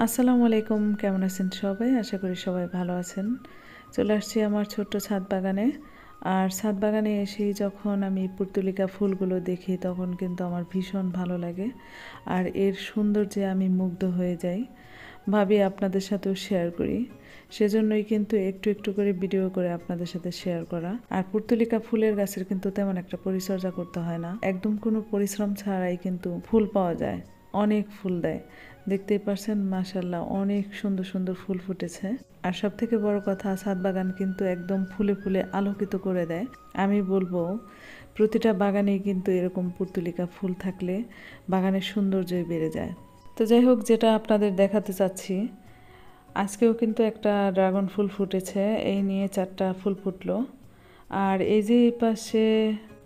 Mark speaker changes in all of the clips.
Speaker 1: আসসালামু আলাইকুম, কেমন আছেন সবাই? আশা করি সবাই ভালো আছেন। চলে আসছি আমার ছোট্ট ছাদ বাগানে। আর ছাদ বাগানে এসেই যখন আমি পুর্তুলিকা ফুলগুলো দেখি তখন কিন্তু আমার ভীষণ ভালো লাগে। আর এর সৌন্দর্যে আমি মুগ্ধ হয়ে যাই। ভাবি আপনাদের সাথেও শেয়ার করি। সেজন্যই কিন্তু একটু একটু করে ভিডিও করে আপনাদের সাথে শেয়ার করা। আর পুর্তুলিকা ফুলের গাছের কিন্তু তেমন একটা পরিচর্যা করতে হয় না, একদম কোনো পরিশ্রম ছাড়াই কিন্তু ফুল পাওয়া যায়। অনেক ফুল দেয়, দেখতেই পারছেন মাশাআল্লাহ অনেক সুন্দর সুন্দর ফুল ফুটেছে। আর সব থেকে বড় কথা, ছাদ বাগান কিন্তু একদম ফুলে ফুলে আলোকিত করে দেয়। আমি বলবো প্রতিটা বাগানেই কিন্তু এরকম পুর্তুলিকা ফুল থাকলে বাগানের সৌন্দর্যই বেড়ে যায়। তো যাই হোক, যেটা আপনাদের দেখাতে চাচ্ছি, আজকেও কিন্তু একটা ড্রাগন ফুল ফুটেছে। এই নিয়ে 4টা ফুল ফুটলো। আর এই যে এই পাশে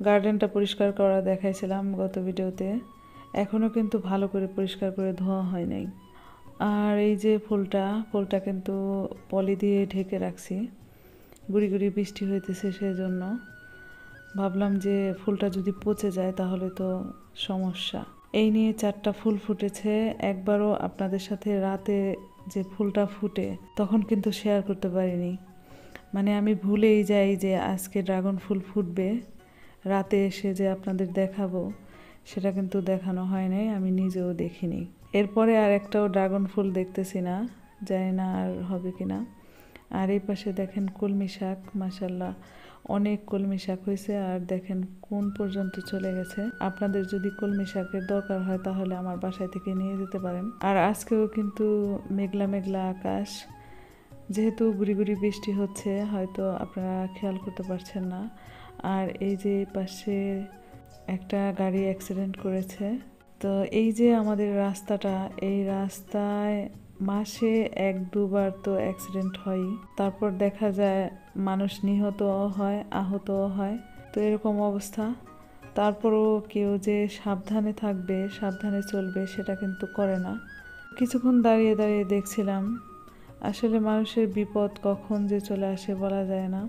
Speaker 1: গার্ডেনটা পরিষ্কার করা দেখাইছিলাম গত ভিডিওতে, এখনও কিন্তু ভালো করে পরিষ্কার করে ধোয়া হয় নাই। আর এই যে ফুলটা কিন্তু পলি দিয়ে ঢেকে রাখছি। গুড়ি গুড়ি বৃষ্টি হইতেছে, সেজন্য ভাবলাম যে ফুলটা যদি পচে যায় তাহলে তো সমস্যা। এই নিয়ে 4টা ফুল ফুটেছে। একবারও আপনাদের সাথে রাতে যে ফুলটা ফুটে তখন কিন্তু শেয়ার করতে পারিনি। মানে আমি ভুলেই যাই যে আজকে ড্রাগন ফুল ফুটবে, রাতে এসে যে আপনাদের দেখাবো সেটা কিন্তু দেখানো হয় নাই, আমি নিজেও দেখিনি। এরপরে আর একটাও ড্রাগন ফুল দেখতেছি না, জানি না আর হবে কিনা। আর এই পাশে দেখেন কলমি শাক, মাশাআল্লাহ অনেক কলমি শাক হয়েছে। আর দেখেন কোন পর্যন্ত চলে গেছে। আপনাদের যদি কলমি শাকের দরকার হয় তাহলে আমার বাসায় থেকে নিয়ে যেতে পারেন। আর আজকেও কিন্তু মেঘলা মেঘলা আকাশ, যেহেতু গুড়ি গুড়ি বৃষ্টি হচ্ছে, হয়তো আপনারা খেয়াল করতে পারছেন না। আর এই যে পাশে একটা গাড়ি অ্যাক্সিডেন্ট করেছে। তো এই যে আমাদের রাস্তাটা, এই রাস্তায় মাসে 1-2 বার তো অ্যাক্সিডেন্ট হয়ই। তারপর দেখা যায় মানুষ নিহতও হয়, আহতও হয়। তো এরকম অবস্থা। তারপরও কেউ যে সাবধানে থাকবে, সাবধানে চলবে সেটা কিন্তু করে না। কিছুক্ষণ দাঁড়িয়ে দাঁড়িয়ে দেখছিলাম, আসলে মানুষের বিপদ কখন যে চলে আসে বলা যায় না।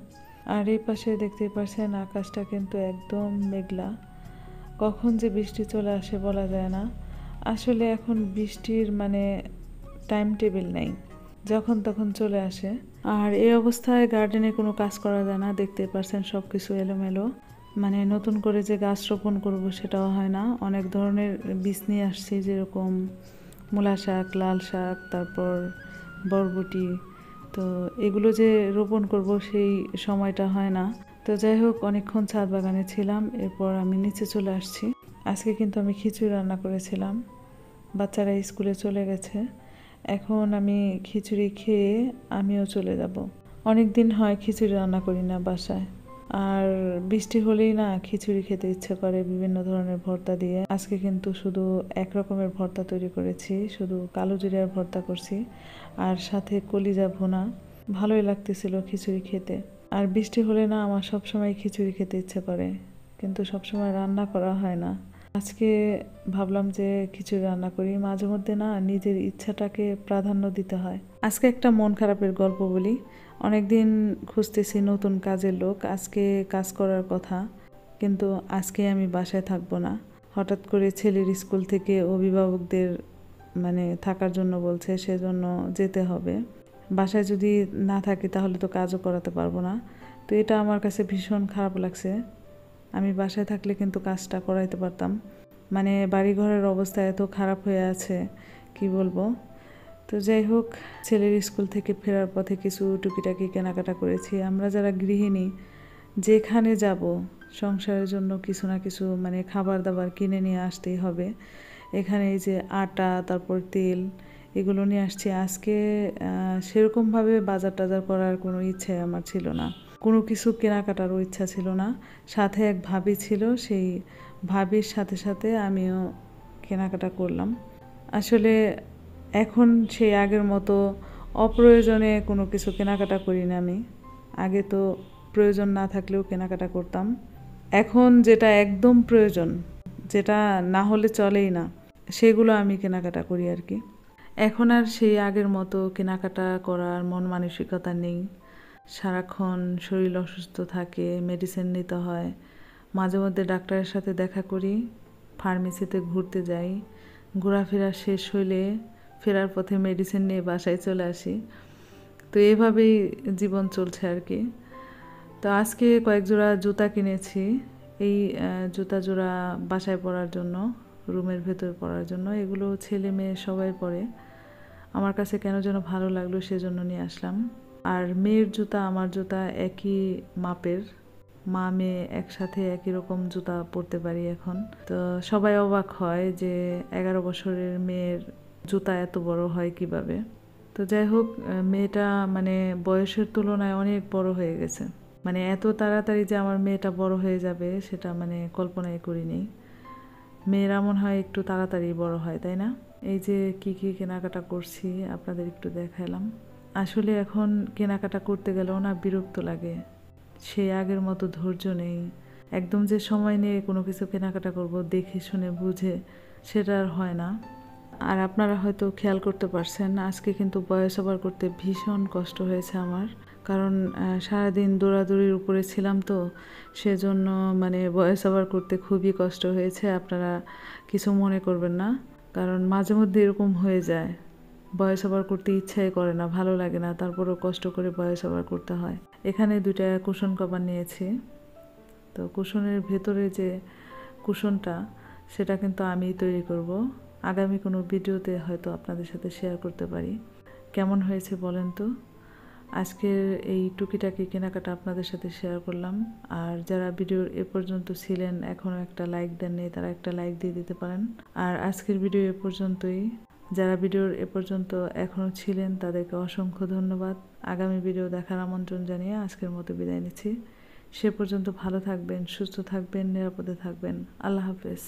Speaker 1: আর এই পাশে দেখতেই পাচ্ছেন আকাশটা কিন্তু একদম মেঘলা, কখন যে বৃষ্টি চলে আসে বলা যায় না। আসলে এখন বৃষ্টির মানে টাইম টেবিল নেই, যখন তখন চলে আসে। আর এই অবস্থায় গার্ডেনে কোনো কাজ করা যায় না, দেখতেই পাচ্ছেন সব কিছু এলোমেলো। মানে নতুন করে যে গাছ রোপণ করব সেটাও হয় না। অনেক ধরনের বীজ নিয়ে আসছি, যেরকম মূলা শাক, লাল শাক, তারপর বরবটি। তো এগুলো যে রোপণ করব সেই সময়টা হয় না। তো যাই হোক, অনেকক্ষণ ছাদ বাগানে ছিলাম, এরপর আমি নিচে চলে আসছি। আজকে কিন্তু আমি খিচুড়ি রান্না করেছিলাম, বাচ্চারা স্কুলে চলে গেছে। এখন আমি খিচুড়ি খেয়ে আমিও চলে যাব। অনেক দিন হয় খিচুড়ি রান্না করি না বাসায়। আর বৃষ্টি হলেই না খিচুড়ি খেতে ইচ্ছে করে বিভিন্ন ধরনের ভর্তা দিয়ে। আজকে কিন্তু শুধু এক রকমের ভর্তা তৈরি করেছি, শুধু কালো জিরার ভর্তা করছি আর সাথে কলিজা ভুনা। ভালোই লাগতেছিল খিচুড়ি খেতে। আর বৃষ্টি হলে না আমার সবসময় খিচুড়ি খেতে ইচ্ছে করে, কিন্তু সবসময় রান্না করা হয় না। আজকে ভাবলাম যে খিচুড়ি রান্না করি। মাঝে মধ্যে না নিজের ইচ্ছাটাকে প্রাধান্য দিতে হয়। আজকে একটা মন খারাপের গল্প বলি। অনেকদিন খুঁজতেছি নতুন কাজের লোক, আজকে কাজ করার কথা, কিন্তু আজকে আমি বাসায় থাকবো না। হঠাৎ করে ছেলের স্কুল থেকে অভিভাবকদের মানে থাকার জন্য বলছে, সেজন্য যেতে হবে। বাসায় যদি না থাকি তাহলে তো কাজও করাতে পারবো না। তো এটা আমার কাছে ভীষণ খারাপ লাগছে। আমি বাসায় থাকলে কিন্তু কাজটা করাইতে পারতাম। মানে বাড়িঘরের অবস্থা এত খারাপ হয়ে আছে, কি বলবো। তো যাই হোক, ছেলের স্কুল থেকে ফেরার পথে কিছু টুকিটাকি কেনাকাটা করেছি। আমরা যারা গৃহিণী, যেখানে যাব সংসারের জন্য কিছু না কিছু মানে খাবার দাবার কিনে নিয়ে আসতেই হবে। এখানে এই যে আটা, তারপর তেল, এগুলো নিয়ে আসছি। আজকে সেরকমভাবে বাজার টাজার করার কোনো ইচ্ছে আমার ছিল না, কোনো কিছু কেনাকাটারও ইচ্ছা ছিল না। সাথে এক ভাবি ছিল, সেই ভাবির সাথে সাথে আমিও কেনাকাটা করলাম। আসলে এখন সেই আগের মতো অপ্রয়োজনে কোনো কিছু কেনাকাটা করি না আমি। আগে তো প্রয়োজন না থাকলেও কেনাকাটা করতাম। এখন যেটা একদম প্রয়োজন, যেটা না হলে চলেই না, সেগুলো আমি কেনাকাটা করি আর কি। এখন আর সেই আগের মতো কেনাকাটা করার মন মানসিকতা নেই। সারাক্ষণ শরীর অসুস্থ থাকে, মেডিসিন নিতে হয়। মাঝে মধ্যে ডাক্তারের সাথে দেখা করি, ফার্মেসিতে ঘুরতে যাই। ঘোরাফেরা শেষ হইলে ফেরার পথে মেডিসিন নিয়ে বাসায় চলে আসি। তো এইভাবেই জীবন চলছে আর কি। তো আজকে কয়েক জোড়া জুতা কিনেছি, এই জুতা জোড়া বাসায় পরার জন্য, রুমের ভেতর পরার জন্য। এগুলো ছেলে মেয়ে সবাই পরে, আমার কাছে কেন যেন ভালো লাগলো সেজন্য নিয়ে আসলাম। আর মেয়ের জুতা আমার জুতা একই মাপের, মা মেয়ে একসাথে একই রকম জুতা পরতে পারি এখন। তো সবাই অবাক হয় যে 11 বছরের মেয়ের জুতা এত বড় হয় কিভাবে। তো যাই হোক, মেয়েটা মানে বয়সের তুলনায় অনেক বড় হয়ে গেছে। মানে এত তাড়াতাড়ি যে আমার মেয়েটা বড় হয়ে যাবে সেটা মানে কল্পনাই করিনি। মেয়েরা মনে হয় একটু তাড়াতাড়ি বড় হয়, তাই না? এই যে কি কি কেনাকাটা করছি আপনাদের একটু দেখালাম। আসলে এখন কেনাকাটা করতে গেলেও না বিরক্ত লাগে, সেই আগের মতো ধৈর্য নেই। একদম যে সময় নিয়ে কোনো কিছু কেনাকাটা করব দেখে শুনে বুঝে, সেটা আর হয় না। আর আপনারা হয়তো খেয়াল করতে পারছেন, আজকে কিন্তু ভয়েস ওভার করতে ভীষণ কষ্ট হয়েছে আমার। কারণ সারাদিন দৌড়াদৌড়ির উপরে ছিলাম, তো সেজন্য মানে ভয়েস ওভার করতে খুবই কষ্ট হয়েছে। আপনারা কিছু মনে করবেন না, কারণ মাঝে মধ্যে এরকম হয়ে যায়, ভয়েস ওভার করতে ইচ্ছাই করে না, ভালো লাগে না, তারপরেও কষ্ট করে ভয়েস ওভার করতে হয়। এখানে 2টা কুশন কভার নিয়েছি। তো কুশনের ভেতরে যে কুশনটা, সেটা কিন্তু আমিই তৈরি করব। আগামী কোনো ভিডিওতে হয়তো আপনাদের সাথে শেয়ার করতে পারি। কেমন হয়েছে বলেন তো? আজকের এই টুকিটাকি কেনাকাটা আপনাদের সাথে শেয়ার করলাম। আর যারা ভিডিওর এ পর্যন্ত ছিলেন, এখনও একটা লাইক দেননি, তারা একটা লাইক দিয়ে দিতে পারেন। আর আজকের ভিডিও এ পর্যন্তই। যারা ভিডিওর এ পর্যন্ত এখনও ছিলেন তাদেরকে অসংখ্য ধন্যবাদ। আগামী ভিডিও দেখার আমন্ত্রণ জানিয়ে আজকের মতো বিদায় নিচ্ছি। সে পর্যন্ত ভালো থাকবেন, সুস্থ থাকবেন, নিরাপদে থাকবেন। আল্লাহ হাফেজ।